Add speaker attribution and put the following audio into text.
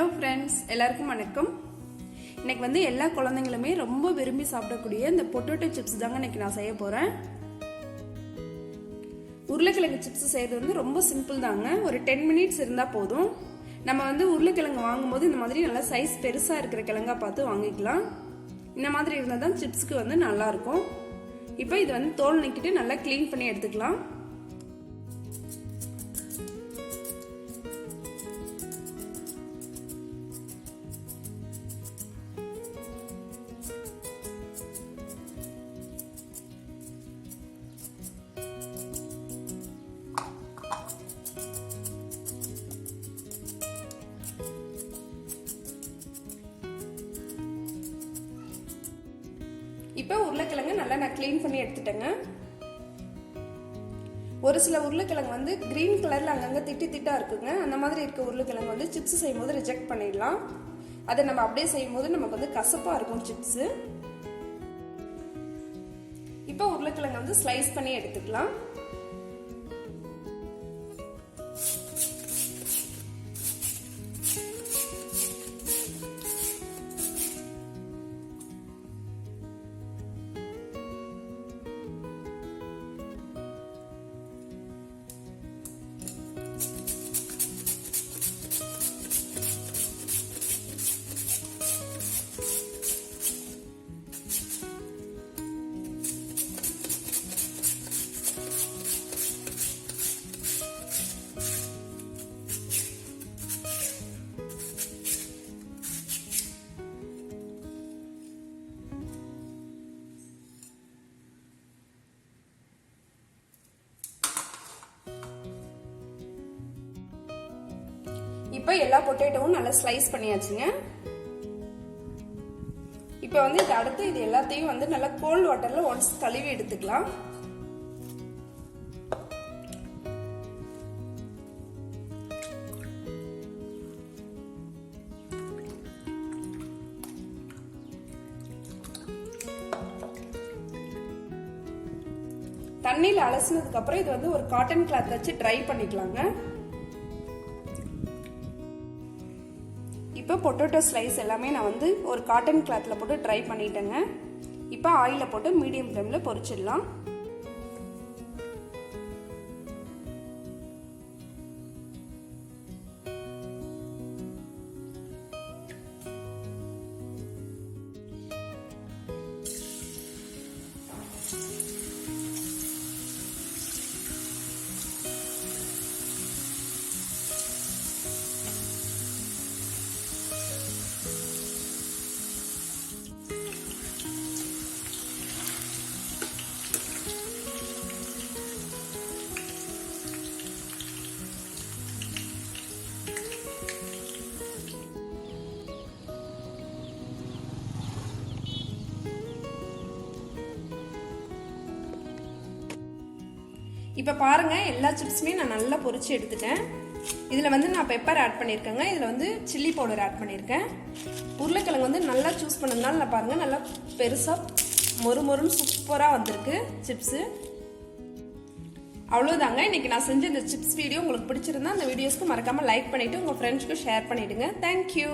Speaker 1: Hello friends, எல்லாருக்கும் வணக்கம். இன்னைக்கு வந்து எல்லா குழந்தைங்களுமே ரொம்ப விரும்பி சாப்பிடக்கூடிய இந்த பொட்டேட்டோ சிப்ஸ் தாங்க இன்னைக்கு நான் செய்ய போறேன். உருளைக்கிழங்கு சிப்ஸ் செய்யறது வந்து ரொம்ப சிம்பிள் தாங்க. ஒரு 10 மினிட்ஸ் இருந்தா போதும். நம்ம வந்து உருளைக்கிழங்கு வாங்கும்போது இந்த மாதிரி நல்லா சைஸ் பெருசா இருக்கிற கிழங்கா பார்த்து வாங்கிக்கலாம். இந்த மாதிரி இருந்தால் தான் சிப்ஸ்க்கு வந்து நல்லா இருக்கும். இப்போ இது வந்து தோல் நீக்கிட்டு நல்லா கிளீன் பண்ணி எடுத்துக்கலாம். இப்போ உருளைக்கிழங்கு நல்லா நான் கிளீன் பண்ணி எடுத்துட்டேங்க. ஒரு சில உருளைக்கிழங்கு வந்து கிரீன் கலர்ல அங்கங்க திட்டி திட்டா இருக்குங்க. அந்த மாதிரி இருக்க உருளைக்கிழங்கு வந்து சிப்ஸ் செய்யும் போது ரிஜெக்ட் பண்ணிடலாம். அதை நம்ம அப்படியே செய்யும் போது நமக்கு வந்து கசப்பா இருக்கும் சிப்ஸ். இப்போ உருளைக்கிழங்கு வந்து ஸ்லைஸ் பண்ணி எடுத்துக்கலாம். இப்போ எல்லா பொட்டேட்டோவும் நல்லா ஸ்லைஸ் பண்ணியாச்சுங்க. இப்போ வந்து இது அடுத்து இது எல்லாத்தையும் வந்து நல்லா கோல்ட் வாட்டர்ல ஒன்ஸ் கழுவி எடுத்துக்கலாம். தண்ணியில் அலசினதுக்கு அப்புறம் இது வந்து ஒரு காட்டன் கிளாத் வச்சு ட்ரை பண்ணிக்கலாங்க. இப்போ பொட்டேட்டோ ஸ்லைஸ் எல்லாமே நான் வந்து ஒரு காட்டன் கிளாத்ல போட்டு ட்ரை பண்ணிட்டேங்க. இப்போ ஆயில போட்டு மீடியம் ஃப்ளேம்ல பொரிச்சிடலாம். இப்போ பாருங்க, எல்லா சிப்ஸுமே நான் நல்லா பொரிச்சு எடுத்துட்டேன். இதில் வந்து நான் பெப்பர் ஆட் பண்ணியிருக்கேங்க. இதில் வந்து சில்லி பவுடர் ஆட் பண்ணியிருக்கேன். உருளைக்கிழங்கு வந்து நல்லா சூஸ் பண்ணதுனால நான் பாருங்க நல்லா பெருசாக மொறுமொறுன்னு சூப்பராக வந்திருக்கு சிப்ஸு. அவ்வளோதாங்க. இன்னைக்கு நான் செஞ்ச இந்த சிப்ஸ் வீடியோ உங்களுக்கு பிடிச்சிருந்தா அந்த வீடியோஸ்க்கு மறக்காமல் லைக் பண்ணிவிட்டு உங்கள் ஃப்ரெண்ட்ஸ்க்கு ஷேர் பண்ணிவிடுங்க. தேங்க்யூ.